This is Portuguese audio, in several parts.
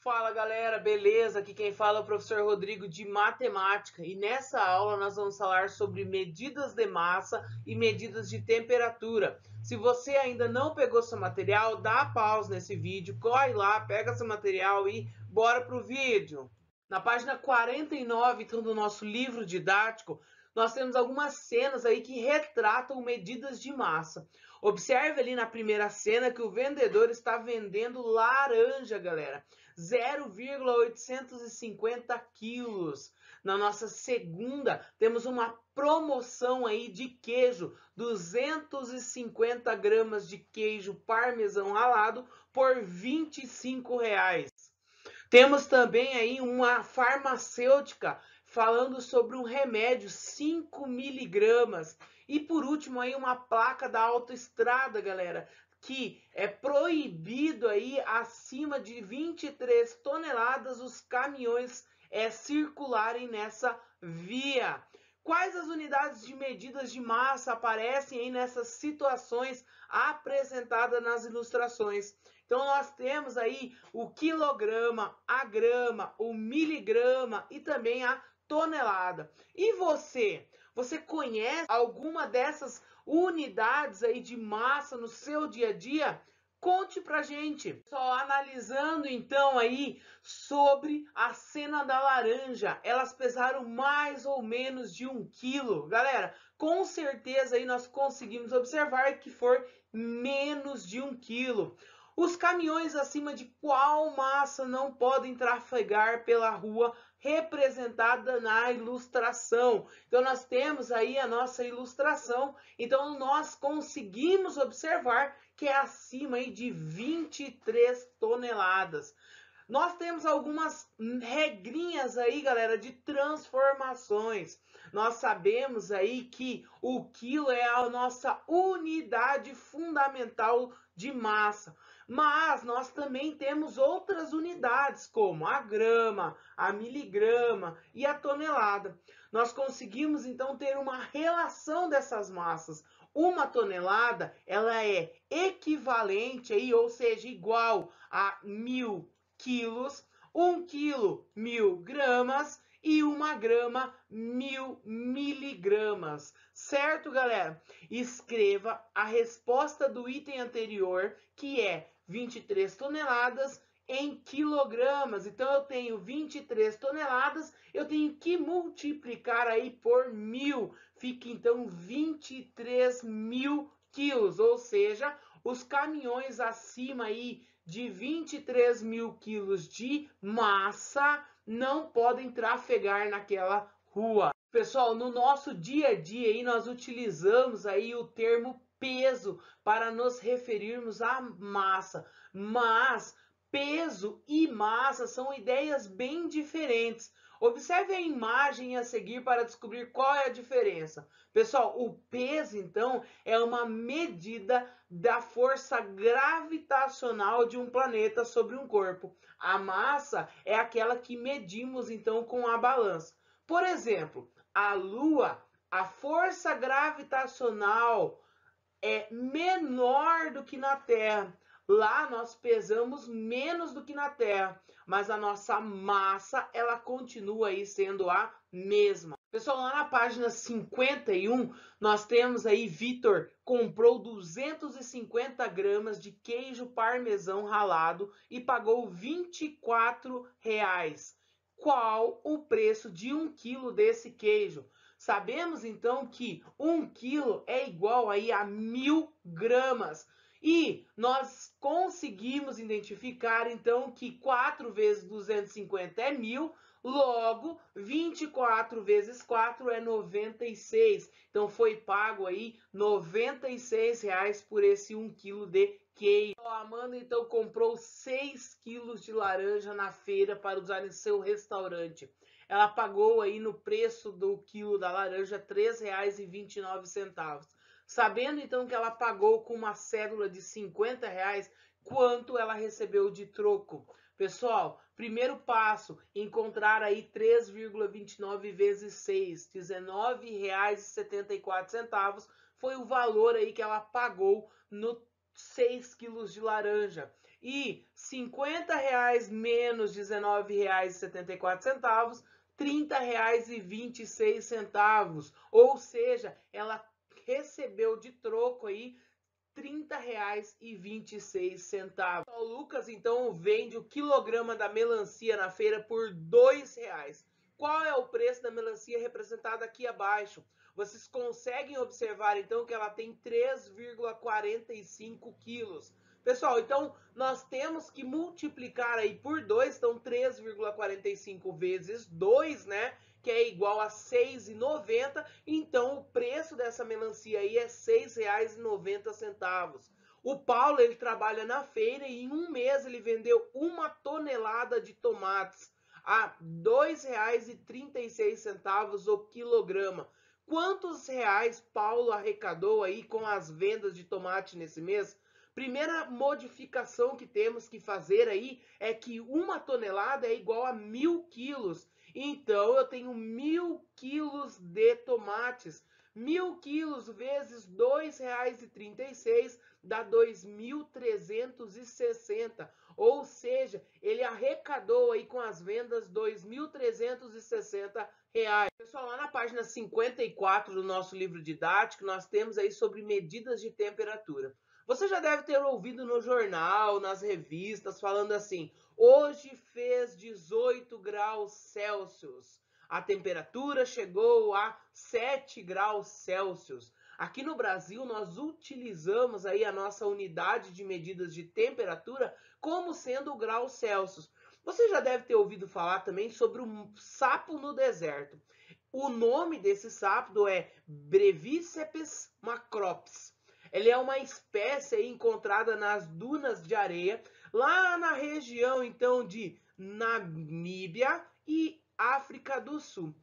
Fala galera, beleza? Aqui quem fala é o professor Rodrigo de Matemática e nessa aula nós vamos falar sobre medidas de massa e medidas de temperatura. Se você ainda não pegou seu material, dá pausa nesse vídeo, corre lá, pega seu material e bora pro vídeo. Na página 49, então, do nosso livro didático, nós temos algumas cenas aí que retratam medidas de massa. Observe ali na primeira cena que o vendedor está vendendo laranja, galera. 0,850 quilos. Na nossa segunda, temos uma promoção aí de queijo. 250 gramas de queijo parmesão ralado por R$ 25. Temos também aí uma farmacêutica falando sobre um remédio 5 miligramas. E por último aí uma placa da autoestrada, galera, que é proibido aí acima de 23 toneladas os caminhões circularem nessa via. Quais as unidades de medidas de massa aparecem aí nessas situações apresentadas nas ilustrações? Então nós temos aí o quilograma, a grama, o miligrama e também a tonelada. E você? Você conhece alguma dessas unidades aí de massa no seu dia a dia? Conte pra gente. Só analisando então aí sobre a cena da laranja. Elas pesaram mais ou menos de 1 quilo. Galera, com certeza aí nós conseguimos observar que for menos de 1 quilo. Os caminhões acima de qual massa não podem trafegar pela rua representada na ilustração? Então nós temos aí a nossa ilustração, então nós conseguimos observar que é acima aí de 23 toneladas. Nós temos algumas regrinhas aí, galera, de transformações. Nós sabemos aí que o quilo é a nossa unidade fundamental de massa. Mas nós também temos outras unidades, como a grama, a miligrama e a tonelada. Nós conseguimos, então, ter uma relação dessas massas. Uma tonelada, ela é equivalente, aí, ou seja, igual a 1.000 quilos, 1 quilo, 1.000 gramas e 1 grama, 1.000 miligramas. Certo, galera? Escreva a resposta do item anterior, que é 23 toneladas em quilogramas. Então, eu tenho 23 toneladas, eu tenho que multiplicar aí por 1.000. Fica, então, 23.000 quilos, ou seja, os caminhões acima aí de 23.000 quilos de massa não podem trafegar naquela rua. Pessoal, no nosso dia a dia aí nós utilizamos aí o termo peso para nos referirmos à massa, mas peso e massa são ideias bem diferentes. Observe a imagem a seguir para descobrir qual é a diferença. Pessoal, o peso, então, é uma medida da força gravitacional de um planeta sobre um corpo. A massa é aquela que medimos, então, com a balança. Por exemplo, a Lua, a força gravitacional é menor do que na Terra. Lá nós pesamos menos do que na Terra, mas a nossa massa ela continua aí sendo a mesma. Pessoal, lá na página 51, nós temos aí Vitor comprou 250 gramas de queijo parmesão ralado e pagou R$ 24. Qual o preço de 1 quilo desse queijo? Sabemos então que 1 quilo é igual aí a 1.000 gramas. E nós conseguimos identificar então que 4 vezes 250 é 1.000, logo 24 vezes 4 é 96. Então foi pago aí R$ 96 por esse 1 quilo de queijo. A Amanda então comprou 6 quilos de laranja na feira para usar em seu restaurante. Ela pagou aí no preço do quilo da laranja R$ 3,29. Sabendo então que ela pagou com uma cédula de R$ 50, quanto ela recebeu de troco? Pessoal, primeiro passo, encontrar aí 3,29 vezes 6, R$ 19,74, foi o valor aí que ela pagou no 6 quilos de laranja. E R$ 50 menos R$ 19,74, R$ 30,26. Ou seja, ela recebeu de troco aí R$ 30,26. O Lucas então vende o quilograma da melancia na feira por R$ 2. Qual é o preço da melancia representada aqui abaixo? Vocês conseguem observar então que ela tem 3,45 quilos. Pessoal, então nós temos que multiplicar aí por 2, então 3,45 vezes 2, né? Que é igual a R$ 6,90. Então o preço dessa melancia aí é R$ 6,90. O Paulo, ele trabalha na feira e em um mês ele vendeu 1 tonelada de tomates a R$ 2,36 o quilograma. Quantos reais Paulo arrecadou aí com as vendas de tomate nesse mês? Primeira modificação que temos que fazer aí é que 1 tonelada é igual a 1.000 quilos. Então, eu tenho 1.000 quilos de tomates. 1.000 quilos vezes R$ 2,36 dá 2.360. Ou seja, ele arrecadou aí com as vendas R$ 2.360. Pessoal, lá na página 54 do nosso livro didático, nós temos aí sobre medidas de temperatura. Você já deve ter ouvido no jornal, nas revistas, falando assim: hoje fez 18 graus Celsius. A temperatura chegou a 7 graus Celsius. Aqui no Brasil, nós utilizamos aí a nossa unidade de medidas de temperatura como sendo o grau Celsius. Você já deve ter ouvido falar também sobre o sapo no deserto. O nome desse sapo é Breviceps macrops. Ele é uma espécie encontrada nas dunas de areia, lá na região, então, de Namíbia e África do Sul.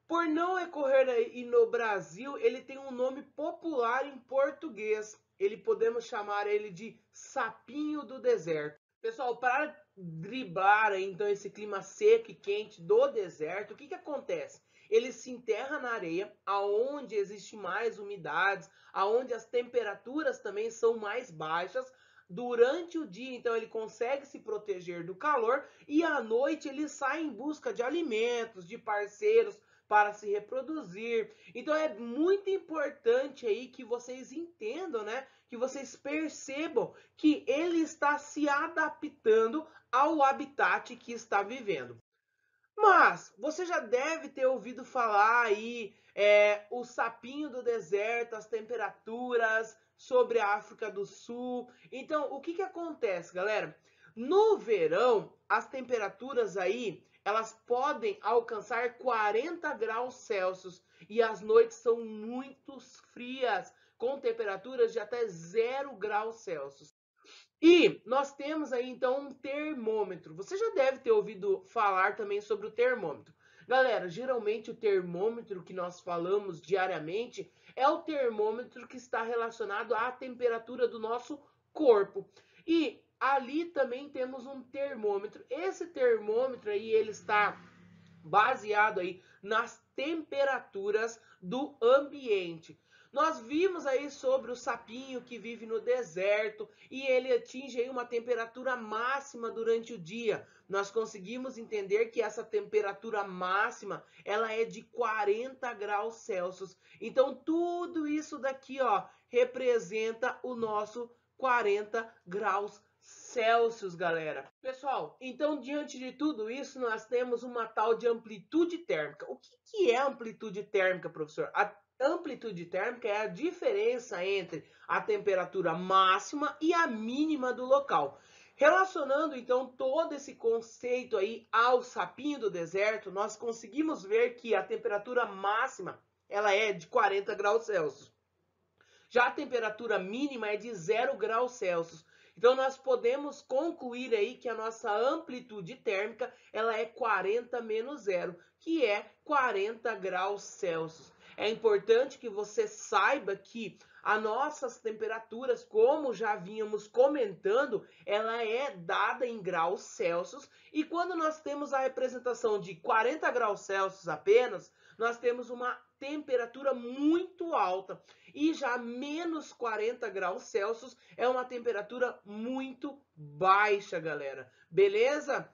Por não ocorrer aí no Brasil, ele tem um nome popular em português. Podemos chamar ele de sapinho do deserto. Pessoal, para driblar então esse clima seco e quente do deserto, o que acontece? Ele se enterra na areia, aonde existe mais umidades, aonde as temperaturas também são mais baixas. Durante o dia, então, ele consegue se proteger do calor e à noite ele sai em busca de alimentos, de parceiros para se reproduzir. Então é muito importante aí que vocês entendam, né? Que vocês percebam que ele está se adaptando ao habitat que está vivendo. Mas você já deve ter ouvido falar aí o sapinho do deserto, as temperaturas sobre a África do Sul. Então, o que acontece, galera? No verão, as temperaturas aí, elas podem alcançar 40 graus Celsius e as noites são muito frias, com temperaturas de até 0 graus Celsius. E nós temos aí então um termômetro. Você já deve ter ouvido falar também sobre o termômetro. Galera, geralmente o termômetro que nós falamos diariamente é o termômetro que está relacionado à temperatura do nosso corpo. E ali também temos um termômetro. Esse termômetro aí, ele está baseado aí nas temperaturas do ambiente. Nós vimos aí sobre o sapinho que vive no deserto e ele atinge aí uma temperatura máxima durante o dia. Nós conseguimos entender que essa temperatura máxima, ela é de 40 graus Celsius. Então tudo isso daqui, ó, representa o nosso 40 graus Celsius, galera. Pessoal, então diante de tudo isso, nós temos uma tal de amplitude térmica. O que é amplitude térmica, professor? A amplitude térmica é a diferença entre a temperatura máxima e a mínima do local. Relacionando então todo esse conceito aí ao sapinho do deserto, nós conseguimos ver que a temperatura máxima, ela é de 40 graus Celsius. Já a temperatura mínima é de 0 graus Celsius. Então nós podemos concluir aí que a nossa amplitude térmica, ela é 40 menos 0, que é 40 graus Celsius. É importante que você saiba que as nossas temperaturas, como já vínhamos comentando, ela é dada em graus Celsius. E quando nós temos a representação de 40 graus Celsius apenas, nós temos uma temperatura muito alta. E já menos 40 graus Celsius é uma temperatura muito baixa, galera. Beleza?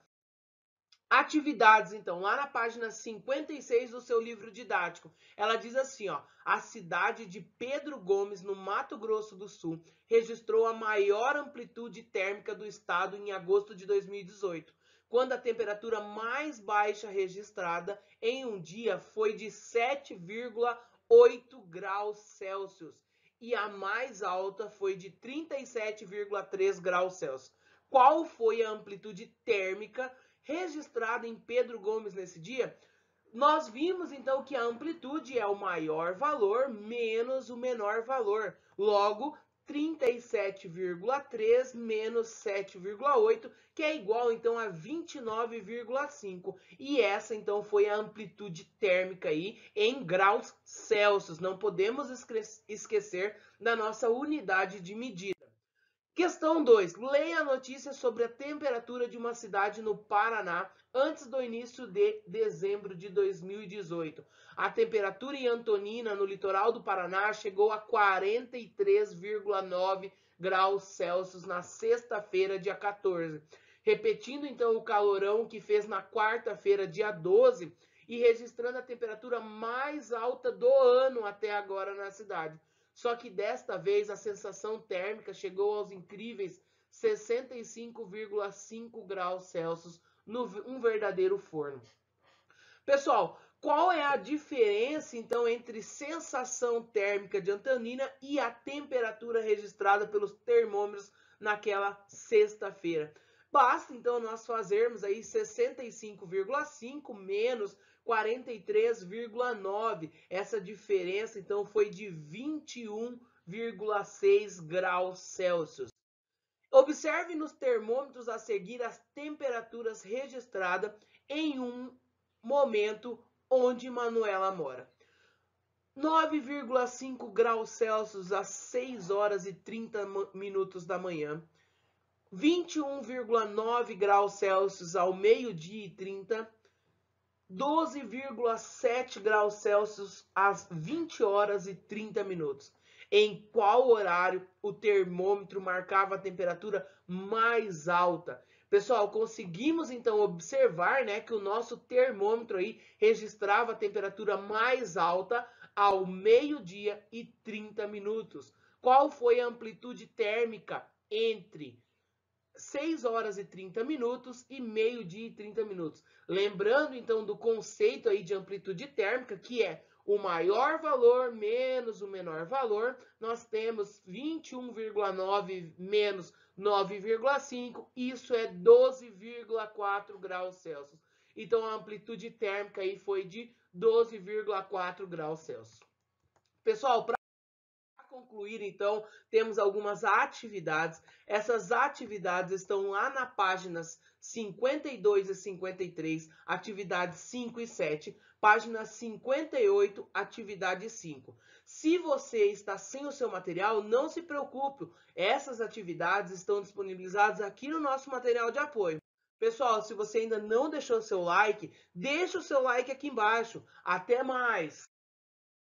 Atividades, então, lá na página 56 do seu livro didático, ela diz assim, ó, a cidade de Pedro Gomes, no Mato Grosso do Sul, registrou a maior amplitude térmica do estado em agosto de 2018, quando a temperatura mais baixa registrada em um dia foi de 7,8 graus Celsius e a mais alta foi de 37,3 graus Celsius. Qual foi a amplitude térmica registrada em Pedro Gomes nesse dia? Nós vimos então que a amplitude é o maior valor menos o menor valor. Logo, 37,3 menos 7,8, que é igual então a 29,5. E essa então foi a amplitude térmica aí em graus Celsius. Não podemos esquecer da nossa unidade de medida. Questão 2. Leia a notícia sobre a temperatura de uma cidade no Paraná antes do início de dezembro de 2018. A temperatura em Antonina, no litoral do Paraná, chegou a 43,9 graus Celsius na sexta-feira, dia 14. Repetindo então o calorão que fez na quarta-feira, dia 12, e registrando a temperatura mais alta do ano até agora na cidade. Só que desta vez a sensação térmica chegou aos incríveis 65,5 graus Celsius, num verdadeiro forno. Pessoal, qual é a diferença então entre sensação térmica de Antonina e a temperatura registrada pelos termômetros naquela sexta-feira? Basta então nós fazermos aí 65,5 menos 43,9. Essa diferença então foi de 21,6 graus Celsius. Observe nos termômetros a seguir as temperaturas registradas em um momento onde Manuela mora. 9,5 graus Celsius às 6 horas e 30 minutos da manhã. 21,9 graus Celsius ao meio-dia e 30, 12,7 graus Celsius às 20 horas e 30 minutos. Em qual horário o termômetro marcava a temperatura mais alta? Pessoal, conseguimos então observar, né, que o nosso termômetro aí registrava a temperatura mais alta ao meio-dia e 30 minutos. Qual foi a amplitude térmica entre 6 horas e 30 minutos e meio-dia e 30 minutos. Lembrando, então, do conceito aí de amplitude térmica, que é o maior valor menos o menor valor, nós temos 21,9 menos 9,5, isso é 12,4 graus Celsius. Então, a amplitude térmica aí foi de 12,4 graus Celsius. Pessoal, para concluir, então, temos algumas atividades. Essas atividades estão lá na páginas 52 e 53, atividades 5 e 7, página 58, atividade 5. Se você está sem o seu material, não se preocupe, essas atividades estão disponibilizadas aqui no nosso material de apoio. Pessoal, se você ainda não deixou seu like, deixa o seu like aqui embaixo. Até mais!